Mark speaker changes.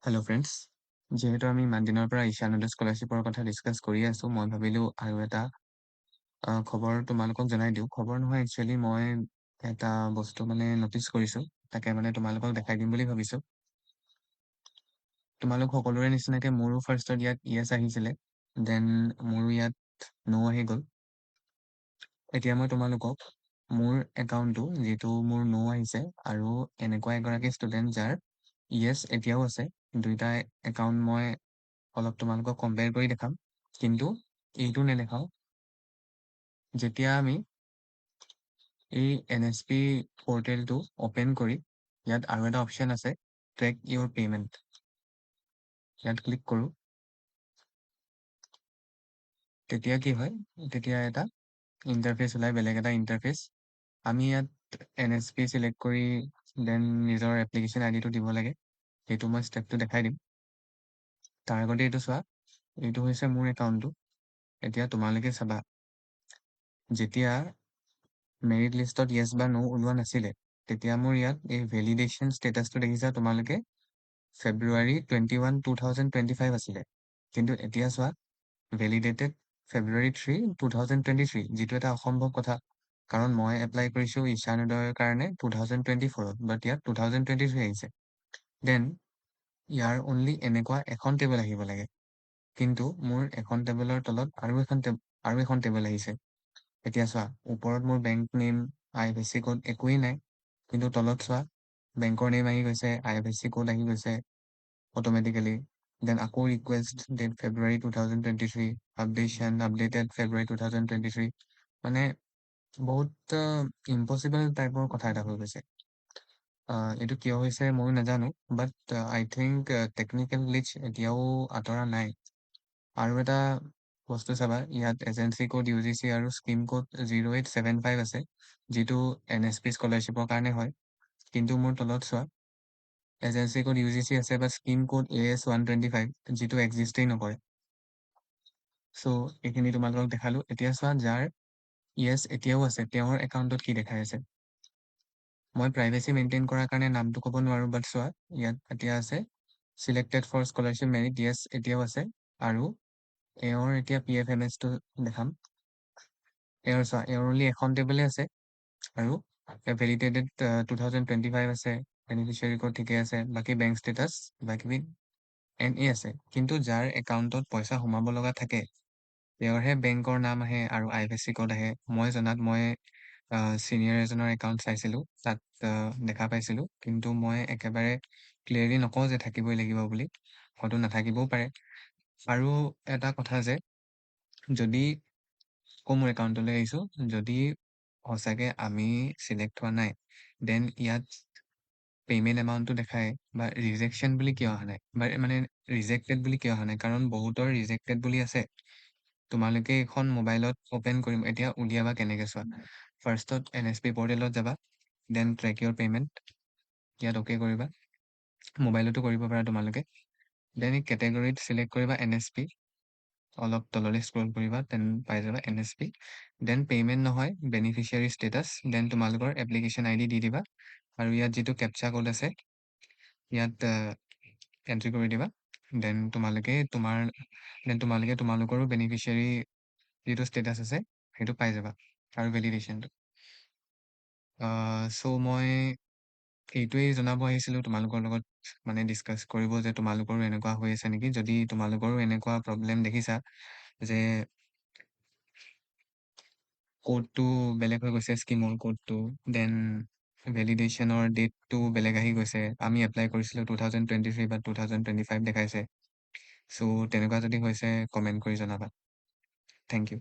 Speaker 1: Hello' friends. যিহেতু আমি ইমান দিনৰ পৰা ঈশানোদয় স্কলাৰশ্বিপৰ কথা ডিছকাছ কৰি আছোঁ, মই ভাবিলোঁ আৰু এটা খবৰ তোমালোকক জনাই দিওঁ। খবৰ নহয়, একচুৱেলি মই এটা বস্তু ন'টিচ কৰিছোঁ, তাকে তোমালোকক দেখাই দিম বুলি ভাবিছোঁ। তোমালোক সকলোৰে নিচিনাকে মোৰো ফাৰ্ষ্টত ইয়াত য়েছ আহিছিলে, দেন মোৰো ইয়াত ন' আহি গ'ল। এতিয়া মই তোমালোকক মোৰ একাউণ্টটো, যিটো মোৰ ন' আহিছে, আৰু এনেকুৱা এগৰাকী ষ্টুডেণ্ট যাৰ য়েছ এতিয়াও আছে, দুইটা একাউণ্ট মই অলপ তোমালোকক কম্পেয়াৰ কৰি দেখাম। কিন্তু এইটো নেদেখাওঁ, যেতিয়া আমি এই NSP পৰ্টেলটো অপেন কৰি ইয়াত আৰু এটা অপশ্যন আছে, ট্ৰেক ইউৰ পে'মেণ্ট। ইয়াত ক্লিক কৰোঁ। তেতিয়া কি হয়, তেতিয়া এটা ইণ্টাৰফেচ ওলাই, বেলেগ এটা ইণ্টাৰফেচ। আমি ইয়াত NSP চিলেক্ট কৰি দেন নিজৰ এপ্লিকেশ্যন আইডিটো দিব লাগে। সেইটো মই ষ্টেপটো দেখাই দিম। তাৰ আগতে এইটো চোৱা, এইটো হৈছে মোৰ একাউণ্টটো। এতিয়া তোমালোকে চাবা, যেতিয়া মেৰিট লিষ্টত য়েছ বা ন' ওলোৱা নাছিলে, তেতিয়া মোৰ ইয়াত এই ভেলিডেশ্যন ষ্টেটাছটো দেখিছা তোমালোকে, February 21, 2025 আছিলে। কিন্তু এতিয়া চোৱা, ভেলিডেটেড February 3, 2023, যিটো এটা অসম্ভৱ কথা, কাৰণ মই এপ্লাই কৰিছোঁ ঈশানোদয়ৰ কাৰণে 2024, বাট ইয়াত 2023 আহিছে। দেন ইয়াৰ অনলি এনেকুৱা এখন টেবল আহিব লাগে, কিন্তু মোৰ এখন টেবলৰ তলত আৰু এখন টেবল আহিছে। এতিয়া চোৱা, ওপৰত মোৰ বেংক নেম, IFSC কোড একোৱেই নাই, কিন্তু তলত চোৱা, বেংকৰ নেম আহি গৈছে, IFSC কোড আহি গৈছে অট'মেটিকেলি। দেন আকৌ request date February 2023, updated February 2023। বহুত ইম্পচিবল টাইপৰ কথা এটা হৈ গৈছে। এইটো কিয় হৈছে ময়ো নাজানো, বাট আই থিংক টেকনিকেল গ্লিচ এতিয়াও আঁতৰা নাই। আৰু এটা বস্তু চাবা, ইয়াত এজেঞ্চি কোড UGC আৰু স্কিম কোড 0875 আছে, যিটো NSP স্কলাৰশ্বিপৰ কাৰণে হয়। কিন্তু মোৰ তলত চোৱা, এজেঞ্চি কোড UGC আছে, বা স্কিম কোড AS 125, যিটো এক্সিষ্টেই নকৰে। চ' এইখিনি তোমালোকক দেখালোঁ। এতিয়া চোৱা, যাৰ য়েছ এতিয়াও আছে, তেওঁৰ একাউণ্টত কি দেখাই আছে। মই প্ৰাইভেচি মেইনটেইন কৰাৰ কাৰণে নামটো ক'ব নোৱাৰোঁ, বাট চোৱা, ইয়াত এতিয়া আছে চিলেক্টেড ফৰ স্কলাৰশ্বিপ মেৰিট, য়েছ এতিয়াও আছে। আৰু এওঁৰ এতিয়া PFMS-টো দেখাম। এওঁৰ চোৱা, এওঁৰ অনলি এখন টেবলে আছে, আৰু ভেলিডেটেড 2025 আছে, বেনিফিচিয়াৰী কোড ঠিকে আছে, বাকী বেংক ষ্টেটাছ কিবাকিবি NA আছে। কিন্তু যাৰ একাউণ্টত পইচা সোমাব লগা থাকে, তেওঁৰহে বেংকৰ নাম আহে আৰু IFSC কোড আহে। মই জনাত, মই চিনিয়ৰ এজনৰ একাউণ্ট চাইছিলোঁ, তাত দেখা পাইছিলোঁ, কিন্তু মই একেবাৰে ক্লিয়াৰলি নকওঁ যে থাকিবই লাগিব বুলি, হয়তো নাথাকিবও পাৰে। আৰু এটা কথা যে, যদি মোৰ একাউণ্টলৈ আহিছোঁ, যদি সঁচাকে আমি চিলেক্ট হোৱা নাই, দেন ইয়াত পে'মেণ্ট এমাউণ্টটো দেখায়, বা ৰিজেকশ্যন বুলি কিয় অহা নাই, বা ৰিজেক্টেড বুলি কিয় অহা নাই, কাৰণ বহুতৰ ৰিজেক্টেড বুলি আছে। তোমালোকে এখন মোবাইলত অপেন কৰিম, এতিয়া উলিয়াবা কেনেকে চোৱা। ফাৰ্ষ্টত NSP পৰ্টেলত যাবা, দেন ট্ৰেক ইউৰ পে'মেণ্ট, ইয়াত অ'কে কৰিবা। মোবাইলতো কৰিব পাৰা তোমালোকে। দেন এই কেটেগৰীত চিলেক্ট কৰিবা NSP, অলপ তললৈ স্ক্ৰল কৰিবা, দেন পাই যাবা NSP। দেন পে'মেণ্ট নহয়, বেনিফিচিয়াৰী ষ্টেটাছ, দেন তোমালোকৰ এপ্লিকেশ্যন ID দি দিবা, আৰু ইয়াত যিটো কেপচা কোড আছে, ইয়াত এণ্ট্ৰি কৰি দিবা। দেন তোমালোকে তোমালোকৰো বেনিফিচিয়াৰী যিটো ষ্টেটাছ আছে, সেইটো পাই যাবা, আৰু ভেলিডেশ্যনটো। চ' মই এইটোৱেই জনাব আহিছিলোঁ তোমালোকৰ লগত, ডিছকাছ কৰিব, যে তোমালোকৰো এনেকুৱা হৈ আছে নেকি। যদি তোমালোকৰো এনেকুৱা প্ৰব্লেম দেখিছা, যে কোডটো বেলেগ হৈ গৈছে, স্কিমৰ কোডটো, দেন ভেলিডেশ্যনৰ ডেটটো বেলেগ আহি গৈছে, আমি এপ্লাই কৰিছিলোঁ 2023 বা 2025 দেখাইছে। চ' তেনেকুৱা যদি হৈছে, কমেণ্ট কৰি জনাবা। Thank U.